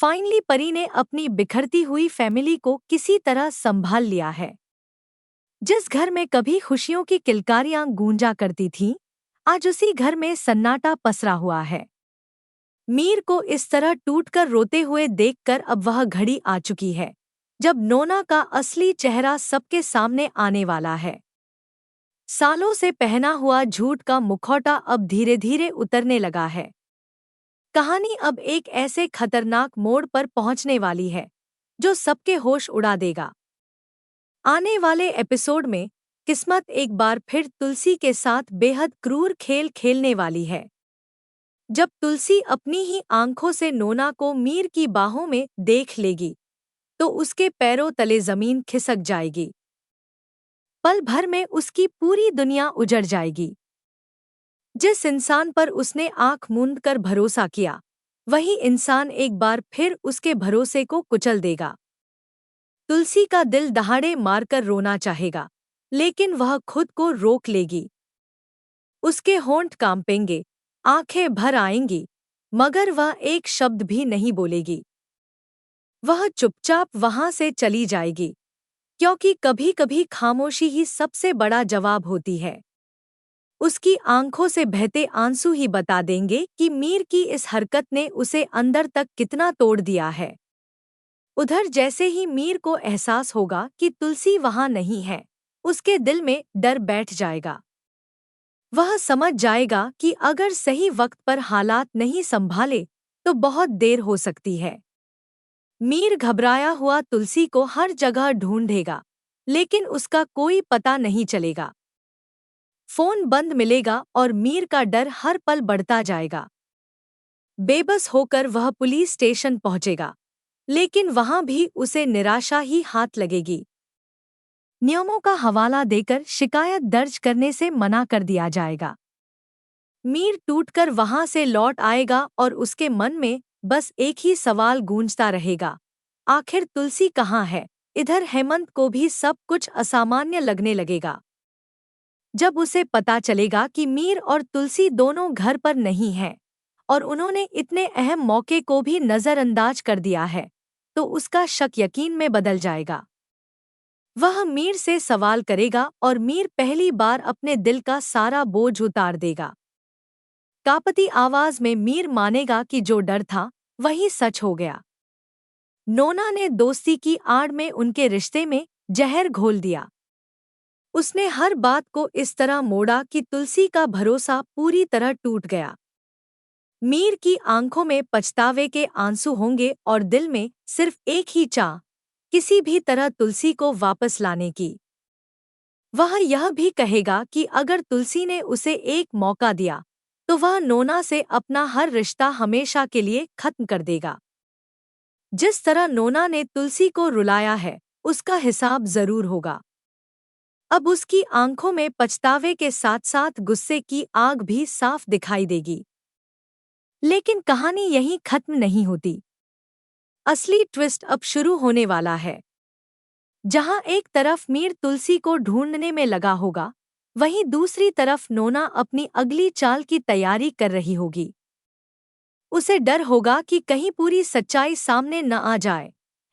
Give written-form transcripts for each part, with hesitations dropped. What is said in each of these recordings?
Finally परी ने अपनी बिखरती हुई फैमिली को किसी तरह संभाल लिया है। जिस घर में कभी खुशियों की किलकारियां गूंजा करती थीं, आज उसी घर में सन्नाटा पसरा हुआ है। मीर को इस तरह टूटकर रोते हुए देखकर अब वह घड़ी आ चुकी है जब नोना का असली चेहरा सबके सामने आने वाला है। सालों से पहना हुआ झूठ का मुखौटा अब धीरे धीरे उतरने लगा है। कहानी अब एक ऐसे खतरनाक मोड़ पर पहुंचने वाली है जो सबके होश उड़ा देगा। आने वाले एपिसोड में किस्मत एक बार फिर तुलसी के साथ बेहद क्रूर खेल खेलने वाली है। जब तुलसी अपनी ही आंखों से नोना को मीर की बाहों में देख लेगी तो उसके पैरों तले जमीन खिसक जाएगी। पल भर में उसकी पूरी दुनिया उजड़ जाएगी। जिस इंसान पर उसने आंख मूंद कर भरोसा किया, वही इंसान एक बार फिर उसके भरोसे को कुचल देगा। तुलसी का दिल दहाड़े मारकर रोना चाहेगा, लेकिन वह खुद को रोक लेगी। उसके होंठ कांपेंगे, आंखें भर आएंगी, मगर वह एक शब्द भी नहीं बोलेगी। वह चुपचाप वहां से चली जाएगी, क्योंकि कभी-कभी खामोशी ही सबसे बड़ा जवाब होती है। उसकी आंखों से बहते आंसू ही बता देंगे कि मीर की इस हरकत ने उसे अंदर तक कितना तोड़ दिया है। उधर जैसे ही मीर को एहसास होगा कि तुलसी वहां नहीं है, उसके दिल में डर बैठ जाएगा। वह समझ जाएगा कि अगर सही वक्त पर हालात नहीं संभाले तो बहुत देर हो सकती है। मीर घबराया हुआ तुलसी को हर जगह ढूंढेगा, लेकिन उसका कोई पता नहीं चलेगा। फोन बंद मिलेगा और मीर का डर हर पल बढ़ता जाएगा। बेबस होकर वह पुलिस स्टेशन पहुंचेगा, लेकिन वहां भी उसे निराशा ही हाथ लगेगी। नियमों का हवाला देकर शिकायत दर्ज करने से मना कर दिया जाएगा। मीर टूटकर वहां से लौट आएगा और उसके मन में बस एक ही सवाल गूंजता रहेगा, आखिर तुलसी कहाँ है। इधर हेमंत को भी सब कुछ असामान्य लगने लगेगा। जब उसे पता चलेगा कि मीर और तुलसी दोनों घर पर नहीं हैं और उन्होंने इतने अहम मौके को भी नज़रअंदाज कर दिया है, तो उसका शक यकीन में बदल जाएगा। वह मीर से सवाल करेगा और मीर पहली बार अपने दिल का सारा बोझ उतार देगा। कांपती आवाज में मीर मानेगा कि जो डर था वही सच हो गया। नोना ने दोस्ती की आड़ में उनके रिश्ते में जहर घोल दिया। उसने हर बात को इस तरह मोड़ा कि तुलसी का भरोसा पूरी तरह टूट गया। मीर की आंखों में पछतावे के आंसू होंगे और दिल में सिर्फ एक ही चाह, किसी भी तरह तुलसी को वापस लाने की। वह यह भी कहेगा कि अगर तुलसी ने उसे एक मौका दिया तो वह नोना से अपना हर रिश्ता हमेशा के लिए खत्म कर देगा। जिस तरह नोना ने तुलसी को रुलाया है, उसका हिसाब जरूर होगा। अब उसकी आंखों में पछतावे के साथ साथ गुस्से की आग भी साफ दिखाई देगी। लेकिन कहानी यहीं खत्म नहीं होती। असली ट्विस्ट अब शुरू होने वाला है। जहां एक तरफ मीर तुलसी को ढूंढने में लगा होगा, वहीं दूसरी तरफ नोना अपनी अगली चाल की तैयारी कर रही होगी। उसे डर होगा कि कहीं पूरी सच्चाई सामने न आ जाए,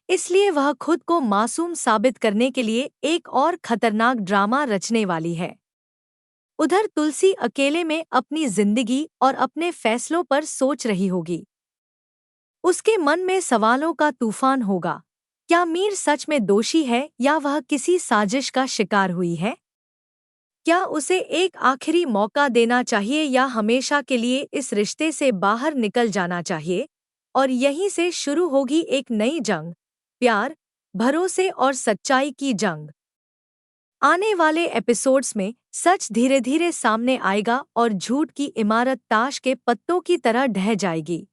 इसलिए वह खुद को मासूम साबित करने के लिए एक और खतरनाक ड्रामा रचने वाली है। उधर तुलसी अकेले में अपनी जिंदगी और अपने फैसलों पर सोच रही होगी। उसके मन में सवालों का तूफान होगा। क्या मीर सच में दोषी है या वह किसी साजिश का शिकार हुई है? क्या उसे एक आखिरी मौका देना चाहिए या हमेशा के लिए इस रिश्ते से बाहर निकल जाना चाहिए? और यहीं से शुरू होगी एक नई जंग, प्यार, भरोसे और सच्चाई की जंग। आने वाले एपिसोड्स में सच धीरे धीरे सामने आएगा और झूठ की इमारत ताश के पत्तों की तरह ढह जाएगी।